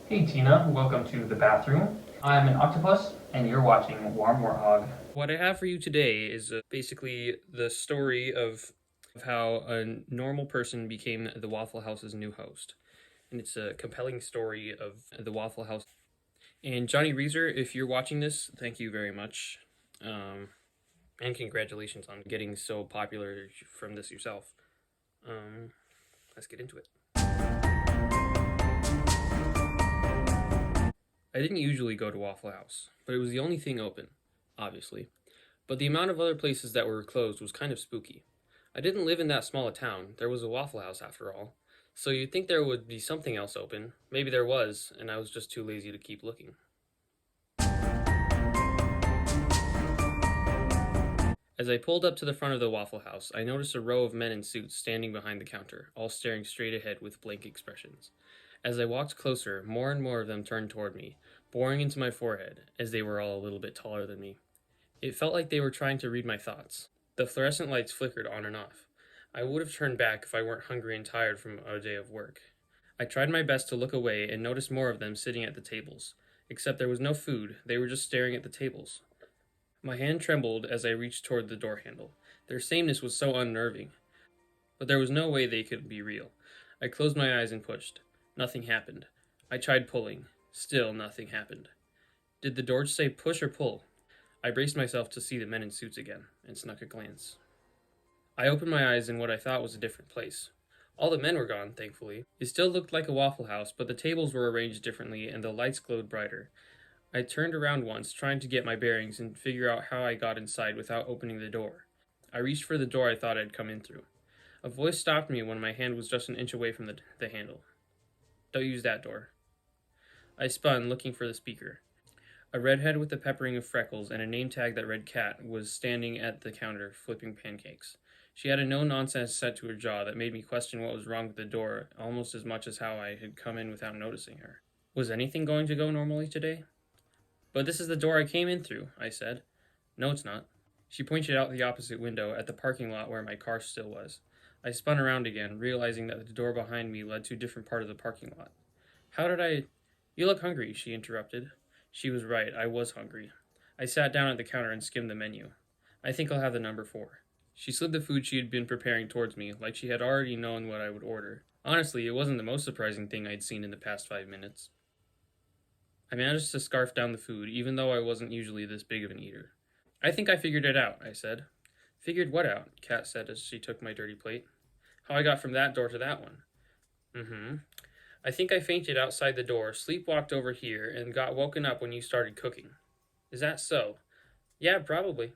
Hey Tina, welcome to the bathroom. I'm an octopus, and you're watching Warm Warthog. What I have for you today is basically the story of how a normal person became the Waffle House's new host. And it's a compelling story of the Waffle House. And Johnny Reeser, if you're watching this, thank you very much. And congratulations on getting so popular from this yourself. Um, let's get into it. I didn't usually go to Waffle House, but it was the only thing open, obviously. But the amount of other places that were closed was kind of spooky. I didn't live in that small a town, there was a Waffle House after all. So you'd think there would be something else open. Maybe there was, and I was just too lazy to keep looking. As I pulled up to the front of the Waffle House, I noticed a row of men in suits standing behind the counter, all staring straight ahead with blank expressions. As I walked closer, more and more of them turned toward me, boring into my forehead, as they were all a little bit taller than me. It felt like they were trying to read my thoughts. The fluorescent lights flickered on and off. I would have turned back if I weren't hungry and tired from a day of work. I tried my best to look away and noticed more of them sitting at the tables. Except there was no food, they were just staring at the tables. My hand trembled as I reached toward the door handle. Their sameness was so unnerving. But there was no way they could be real. I closed my eyes and pushed. Nothing happened. I tried pulling. Still nothing happened. Did the door say push or pull? I braced myself to see the men in suits again, and snuck a glance. I opened my eyes in what I thought was a different place. All the men were gone, thankfully. It still looked like a Waffle House, but the tables were arranged differently and the lights glowed brighter. I turned around once, trying to get my bearings and figure out how I got inside without opening the door. I reached for the door I thought I'd come in through. A voice stopped me when my hand was just an inch away from the handle. Don't use that door. I spun, looking for the speaker. A redhead with a peppering of freckles and a name tag that read Cat was standing at the counter, flipping pancakes. She had a no-nonsense set to her jaw that made me question what was wrong with the door almost as much as how I had come in without noticing her. Was anything going to go normally today? But this is the door I came in through, I said. No, it's not. She pointed out the opposite window at the parking lot where my car still was. I spun around again, realizing that the door behind me led to a different part of the parking lot. How did I... You look hungry, she interrupted. She was right, I was hungry. I sat down at the counter and skimmed the menu. I think I'll have the number 4. She slid the food she had been preparing towards me, like she had already known what I would order. Honestly, it wasn't the most surprising thing I'd seen in the past 5 minutes. I managed to scarf down the food, even though I wasn't usually this big of an eater. I think I figured it out, I said. Figured what out? Kat said as she took my dirty plate. How I got from that door to that one. I think I fainted outside the door, sleepwalked over here, and got woken up when you started cooking. Is that so? Yeah, probably.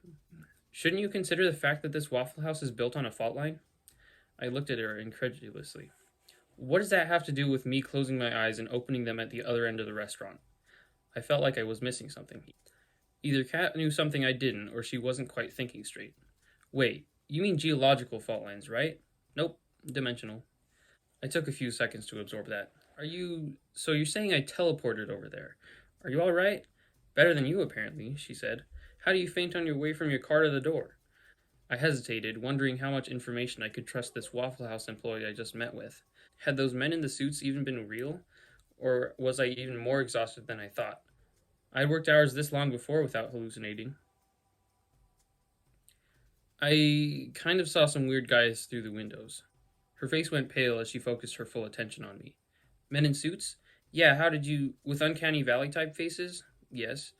Shouldn't you consider the fact that this Waffle House is built on a fault line? I looked at her incredulously. What does that have to do with me closing my eyes and opening them at the other end of the restaurant? I felt like I was missing something. Either Kat knew something I didn't, or she wasn't quite thinking straight. Wait, you mean geological fault lines, right? Nope, dimensional. I took a few seconds to absorb that. So you're saying I teleported over there? Are you alright? Better than you, apparently, she said. How do you faint on your way from your car to the door? I hesitated, wondering how much information I could trust this Waffle House employee I just met with. Had those men in the suits even been real? Or was I even more exhausted than I thought? I'd worked hours this long before without hallucinating. I kind of saw some weird guys through the windows. Her face went pale as she focused her full attention on me. Men in suits? Yeah, how did you... With uncanny valley type faces? Yes.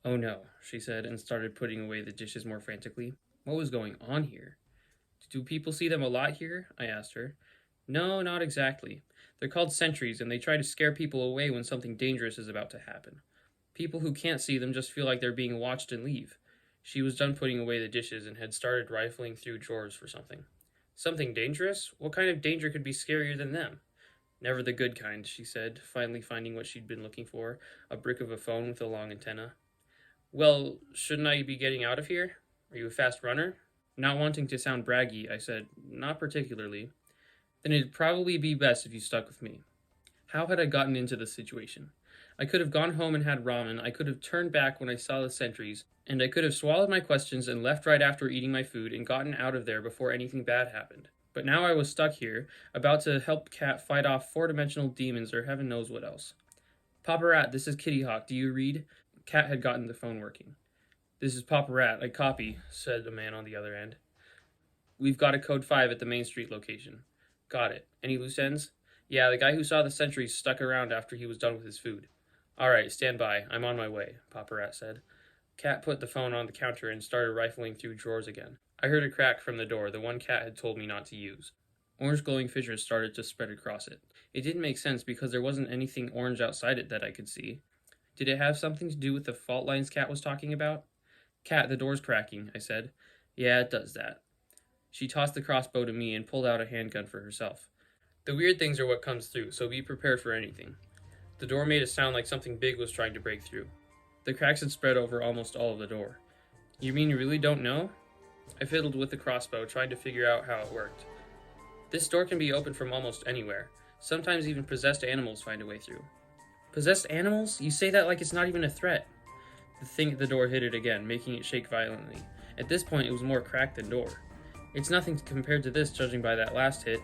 Oh no, she said and started putting away the dishes more frantically. What was going on here? Do people see them a lot here? I asked her. No, not exactly. They're called sentries and they try to scare people away when something dangerous is about to happen. People who can't see them just feel like they're being watched and leave. She was done putting away the dishes and had started rifling through drawers for something. Something dangerous? What kind of danger could be scarier than them? Never the good kind, she said, finally finding what she'd been looking for, a brick of a phone with a long antenna. Well, shouldn't I be getting out of here? Are you a fast runner? Not wanting to sound braggy, I said, not particularly. Then it'd probably be best if you stuck with me. How had I gotten into this situation? I could have gone home and had ramen, I could have turned back when I saw the sentries, and I could have swallowed my questions and left right after eating my food and gotten out of there before anything bad happened. But now I was stuck here, about to help Kat fight off 4-dimensional demons or heaven knows what else. Papa Rat, this is Kitty Hawk. Do you read? Cat had gotten the phone working. This is Papa Rat. I copy, said a man on the other end. We've got a code 5 at the Main Street location. Got it. Any loose ends? Yeah, the guy who saw the sentries stuck around after he was done with his food. All right, stand by. I'm on my way, Papa Rat said. Cat put the phone on the counter and started rifling through drawers again. I heard a crack from the door, the one Cat had told me not to use. Orange glowing fissures started to spread across it. It didn't make sense because there wasn't anything orange outside it that I could see. Did it have something to do with the fault lines Cat was talking about? Cat, the door's cracking, I said. Yeah, it does that. She tossed the crossbow to me and pulled out a handgun for herself. The weird things are what comes through, so be prepared for anything. The door made a sound like something big was trying to break through. The cracks had spread over almost all of the door. You mean you really don't know? I fiddled with the crossbow, trying to figure out how it worked. This door can be opened from almost anywhere. Sometimes even possessed animals find a way through. Possessed animals? You say that like it's not even a threat. The thing at the door hit it again, making it shake violently. At this point, it was more cracked than door. It's nothing compared to this, judging by that last hit.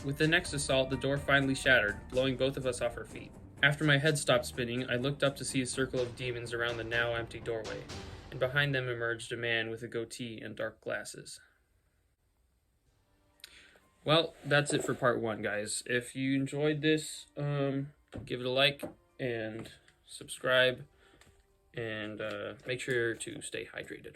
With the next assault, the door finally shattered, blowing both of us off our feet. After my head stopped spinning, I looked up to see a circle of demons around the now empty doorway, and behind them emerged a man with a goatee and dark glasses. Well, that's it for part 1, guys. If you enjoyed this, give it a like and subscribe, and make sure to stay hydrated.